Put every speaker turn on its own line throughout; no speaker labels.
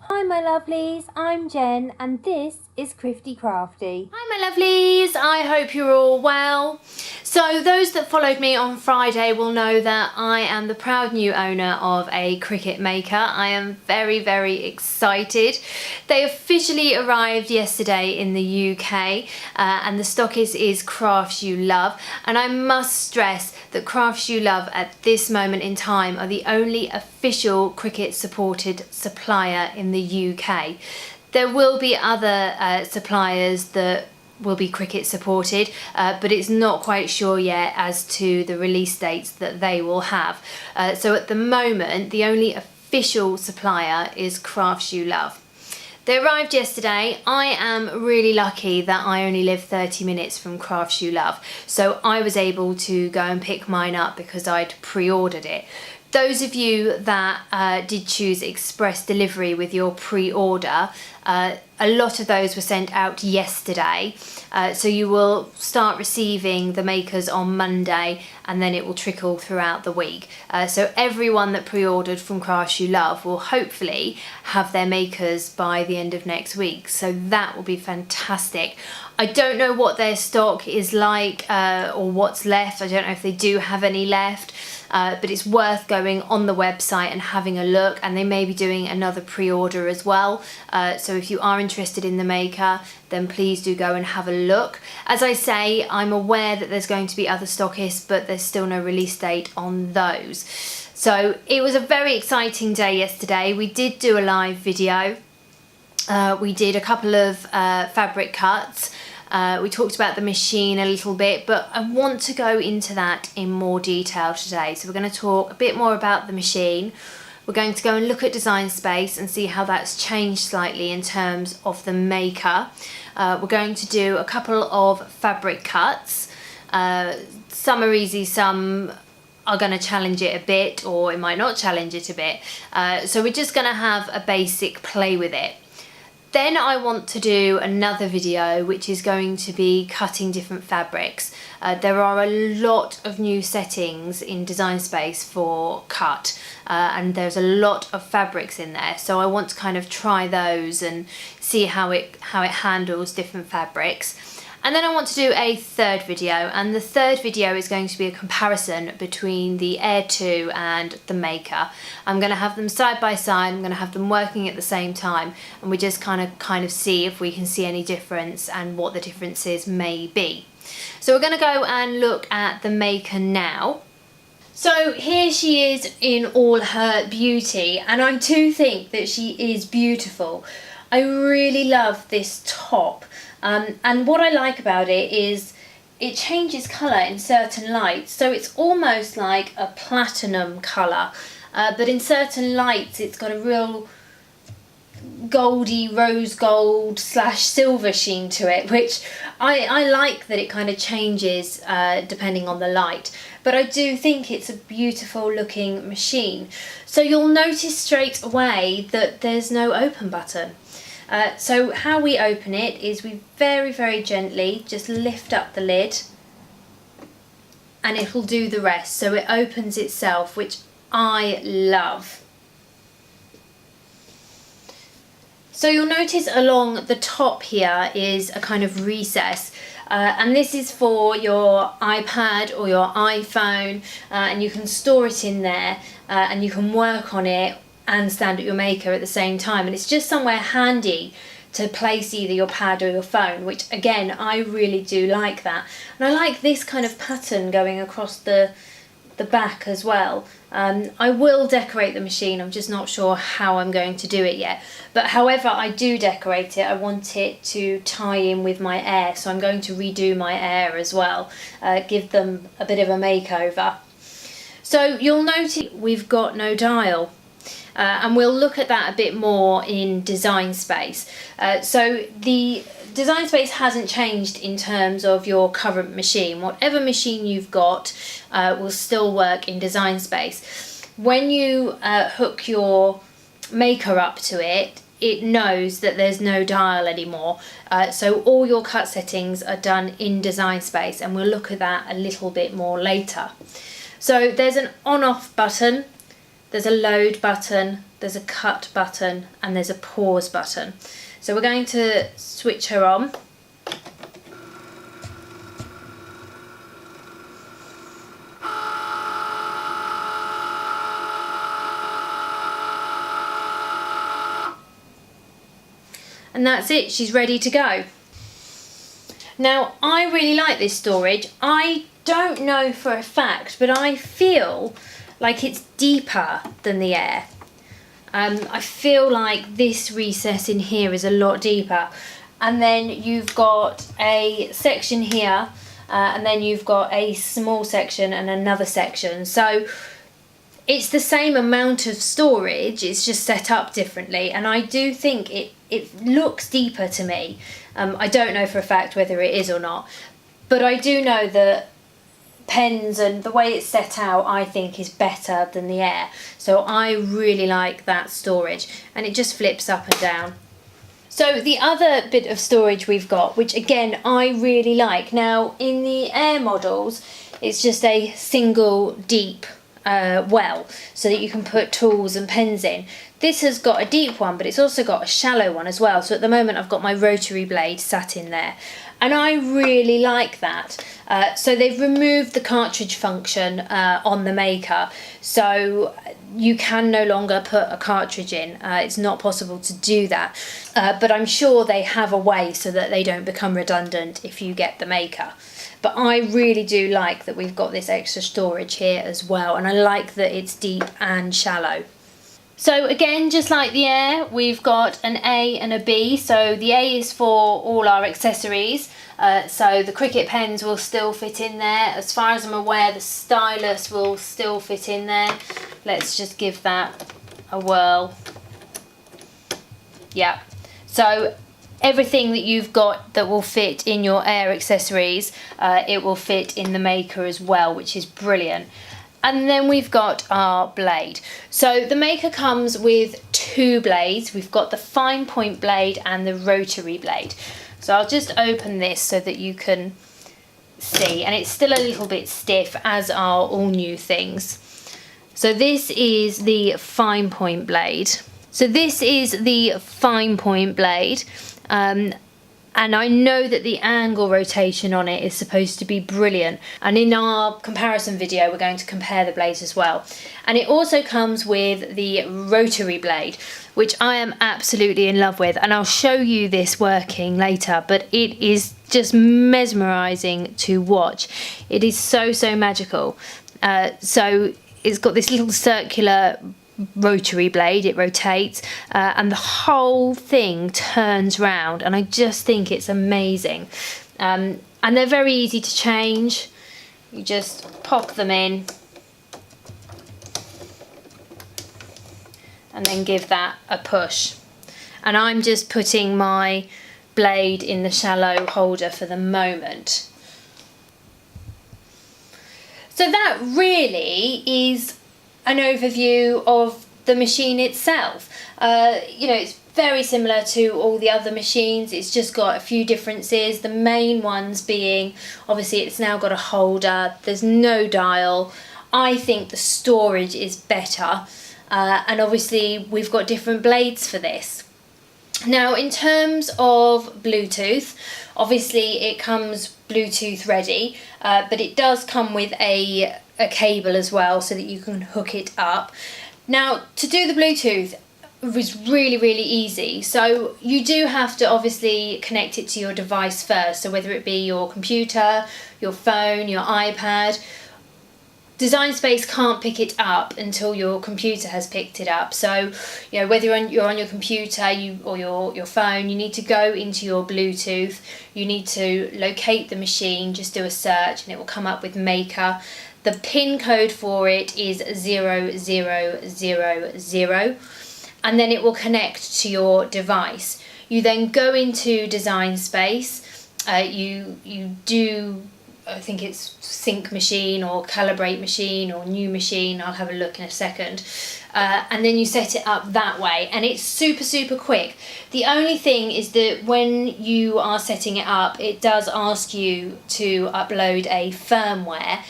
Hi my lovelies, I'm Jen and this is Crifty Crafty.
Hi my lovelies, I hope you're all well. So those that followed me on Friday will know that I am the proud new owner of a Cricut Maker. I am very excited. They officially arrived yesterday in the UK and the stock is Crafts You Love, and I must stress that Crafts You Love at this moment in time are the only official Cricut supported supplier in the UK. There will be other suppliers that will be Cricut supported, but it's not quite sure yet as to the release dates that they will have. So at the moment, the only official supplier is Crafts You Love. They arrived yesterday. I am really lucky that I only live 30 minutes from Crafts You Love, so I was able to go and pick mine up because I'd pre-ordered it. Those of you that did choose express delivery with your pre-order, a lot of those were sent out yesterday, so you will start receiving the makers on Monday and then it will trickle throughout the week. So everyone that pre-ordered from Crafts You Love will hopefully have their makers by the end of next week, so that will be fantastic. I don't know what their stock is like or what's left. I don't know if they do have any left. But it's worth going on the website and having a look, and they may be doing another pre-order as well. So if you are interested in the maker, then please do go and have a look. As I say, I'm aware that there's going to be other stockists, but there's still no release date on those. So it was a very exciting day yesterday. We did do a live video. We did a couple of fabric cuts. We talked about the machine a little bit, but I want to go into that in more detail today. So we're going to talk a bit more about the machine. We're going to go and look at Design Space and see how that's changed slightly in terms of the maker. We're going to do a couple of fabric cuts. Some are easy, some are going to challenge it a bit, or it might not challenge it a bit. So we're just going to have a basic play with it. Then I want to do another video which is going to be cutting different fabrics. There are a lot of new settings in Design Space for cut and there's a lot of fabrics in there, so I want to kind of try those and see how it handles different fabrics. And then I want to do a third video, and the third video is going to be a comparison between the Air 2 and the Maker. I'm going to have them side by side, I'm going to have them working at the same time, and we just kind of see if we can see any difference and what the differences may be. So we're going to go and look at the Maker now. So here she is in all her beauty, and I do think that she is beautiful. I really love this top. And what I like about it is it changes colour in certain lights, so it's almost like a platinum colour, but in certain lights it's got a real goldy rose gold / silver sheen to it, which I like that it kind of changes depending on the light. But I do think it's a beautiful looking machine. So you'll notice straight away that there's no open button. So how we open it is we very gently just lift up the lid and it'll do the rest. So it opens itself, which I love. So you'll notice along the top here is a kind of recess, and this is for your iPad or your iPhone, and you can store it in there and you can work on it and stand at your maker at the same time, and it's just somewhere handy to place either your pad or your phone, which again I really do like that. And I like this kind of pattern going across the back as well. I will decorate the machine, I'm just not sure how I'm going to do it yet, but however I do decorate it, I want it to tie in with my Air, so I'm going to redo my Air as well, give them a bit of a makeover. So you'll notice we've got no dial. And we'll look at that a bit more in Design Space. So the Design Space hasn't changed in terms of your current machine. Whatever machine you've got will still work in Design Space. When you hook your maker up to it, it knows that there's no dial anymore. So all your cut settings are done in Design Space, and we'll look at that a little bit more later. So there's an on-off button. there's a load button, there's a cut button, and there's a pause button. So we're going to switch her on. And that's it, she's ready to go. Now, I really like this storage. I don't know for a fact, but I feel like it's deeper than the Air. I feel like this recess in here is a lot deeper. And then you've got a section here, and then you've got a small section and another section. So it's the same amount of storage, it's just set up differently, and I do think it looks deeper to me. I don't know for a fact whether it is or not, but I do know that pens and the way it's set out I think is better than the Air. So I really like that storage, and it just flips up and down. So the other bit of storage we've got, which again I really like, now in the Air models it's just a single deep well, so that you can put tools and pens in. This has got a deep one, but it's also got a shallow one as well. So at the moment I've got my rotary blade sat in there, and I really like that. So they've removed the cartridge function on the Maker, so you can no longer put a cartridge in. It's not possible to do that, but I'm sure they have a way so that they don't become redundant if you get the Maker. But I really do like that we've got this extra storage here as well, and I like that it's deep and shallow. So again, just like the Air, we've got an A and a B. So the A is for all our accessories. So the Cricut pens will still fit in there. As far as I'm aware, the stylus will still fit in there. Let's just give that a whirl. Yeah. So everything that you've got that will fit in your Air accessories, it will fit in the Maker as well, which is brilliant. And then we've got our blade. So the Maker comes with two blades. We've got the fine point blade and the rotary blade. So I'll just open this so that you can see, and it's still a little bit stiff, as are all new things. So this is the fine point blade. And I know that the angle rotation on it is supposed to be brilliant. And in our comparison video, we're going to compare the blades as well. And it also comes with the rotary blade, which I am absolutely in love with. And I'll show you this working later, but it is just mesmerizing to watch. It is so, so magical. So it's got this little circular rotary blade, it rotates, and the whole thing turns round, and I just think it's amazing. And they're very easy to change. You just pop them in and then give that a push. And I'm just putting my blade in the shallow holder for the moment. So that really is an overview of the machine itself. You know, it's very similar to all the other machines. It's just got a few differences. The main ones being, obviously it's now got a holder, there's no dial. I think the storage is better, and obviously we've got different blades for this. Now in terms of Bluetooth, obviously it comes Bluetooth ready, but it does come with a cable as well so that you can hook it up. Now to do the Bluetooth was really, really easy. So you do have to obviously connect it to your device first, so whether it be your computer, your phone, your iPad. Design Space can't pick it up until your computer has picked it up. So, you know, whether you're on your computer or your phone, you need to go into your Bluetooth. You need to locate the machine, just do a search, and it will come up with Maker. The pin code for it is 0000, and then it will connect to your device. You then go into Design Space. You do, I think it's sync machine or calibrate machine or new machine. I'll have a look in a second. And then you set it up that way, and it's super, super quick. The only thing is that when you are setting it up, it does ask you to upload a firmware.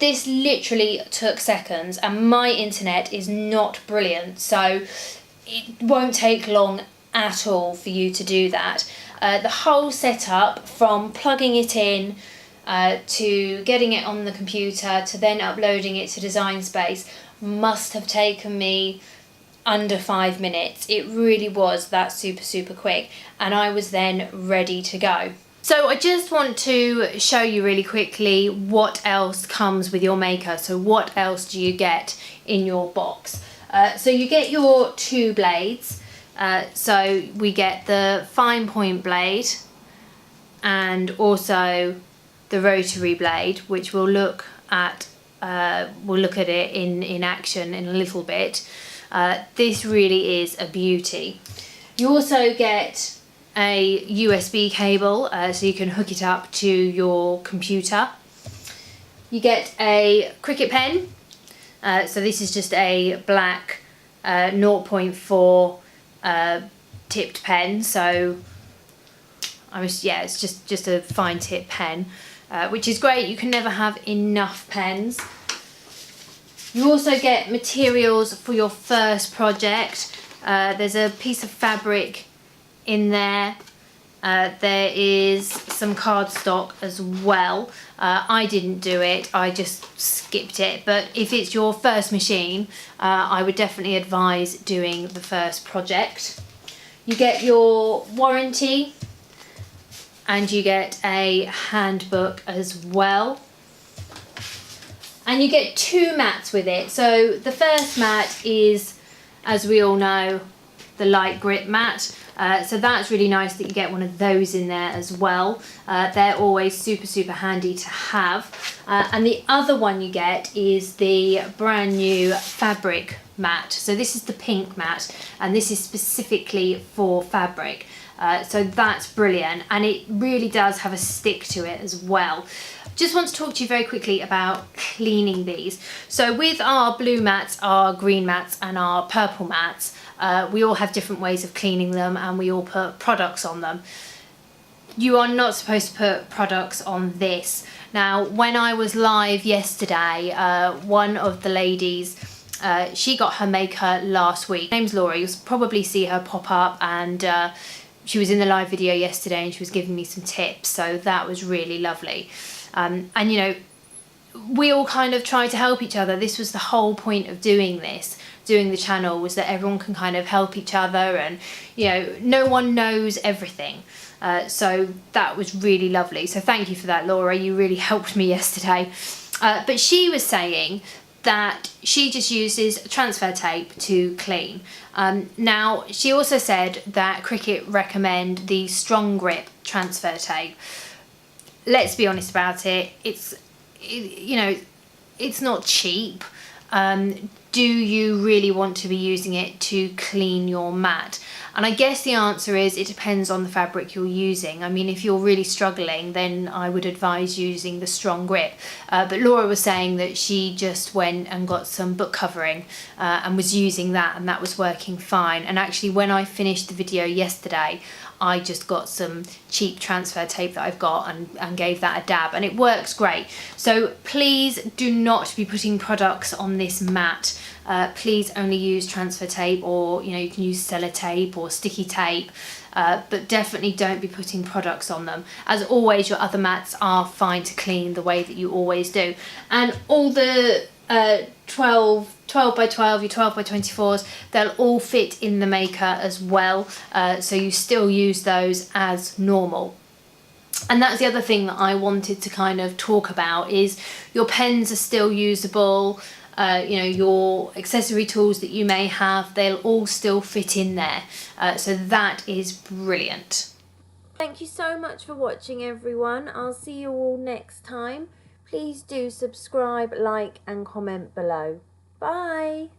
This literally took seconds, and my internet is not brilliant, so it won't take long at all for you to do that. The whole setup, from plugging it in to getting it on the computer to then uploading it to Design Space, must have taken me under 5 minutes. It really was that super quick, and I was then ready to go. So I just want to show you really quickly what else comes with your maker. So what else do you get in your box? So you get your 2 blades. So we get the fine point blade and also the rotary blade, which we'll look at it in action in a little bit. This really is a beauty. You also get a USB cable, so you can hook it up to your computer. You get a Cricut pen, so this is just a black 0.4 tipped pen, so it's just a fine tip pen, which is great. You can never have enough pens. You also get materials for your first project. There's a piece of fabric in there. There is some cardstock as well. I didn't do it, I just skipped it, but if it's your first machine, I would definitely advise doing the first project. You get your warranty and you get a handbook as well. And you get 2 mats with it. So the first mat is, as we all know, the light grip mat. So that's really nice that you get one of those in there as well. They're always super handy to have. And the other one you get is the brand new fabric mat. So this is the pink mat, and this is specifically for fabric. So that's brilliant, and it really does have a stick to it as well. Just want to talk to you very quickly about cleaning these. So with our blue mats, our green mats and our purple mats, we all have different ways of cleaning them, and we all put products on them. You are not supposed to put products on this. Now, when I was live yesterday, one of the ladies, she got her maker last week. Her name's Laura. You'll probably see her pop up, and she was in the live video yesterday and she was giving me some tips, so that was really lovely. And you know, we all kind of try to help each other. This was the whole point of doing the channel, was that everyone can kind of help each other, and you know, no one knows everything. So that was really lovely. So thank you for that, Laura. You really helped me yesterday. But she was saying that she just uses transfer tape to clean. Now, she also said that Cricut recommend the strong grip transfer tape. Let's be honest about it. You know, it's not cheap. Do you really want to be using it to clean your mat? And I guess the answer is it depends on the fabric you're using. I mean, if you're really struggling, then I would advise using the strong grip. But Laura was saying that she just went and got some book covering and was using that, and that was working fine. And actually, when I finished the video yesterday, I just got some cheap transfer tape that I've got and gave that a dab, and it works great. So please do not be putting products on this mat. Please only use transfer tape, or you know, you can use sellotape or sticky tape, but definitely don't be putting products on them. As always, your other mats are fine to clean the way that you always do. And all the 12 by 12, your 12 by 24s, they'll all fit in the maker as well, so you still use those as normal. And that's the other thing that I wanted to kind of talk about, is your pens are still usable. You know, your accessory tools that you may have, they'll all still fit in there, so that is brilliant.
Thank you so much for watching, everyone. I'll see you all next time. Please do subscribe, like and comment below. Bye.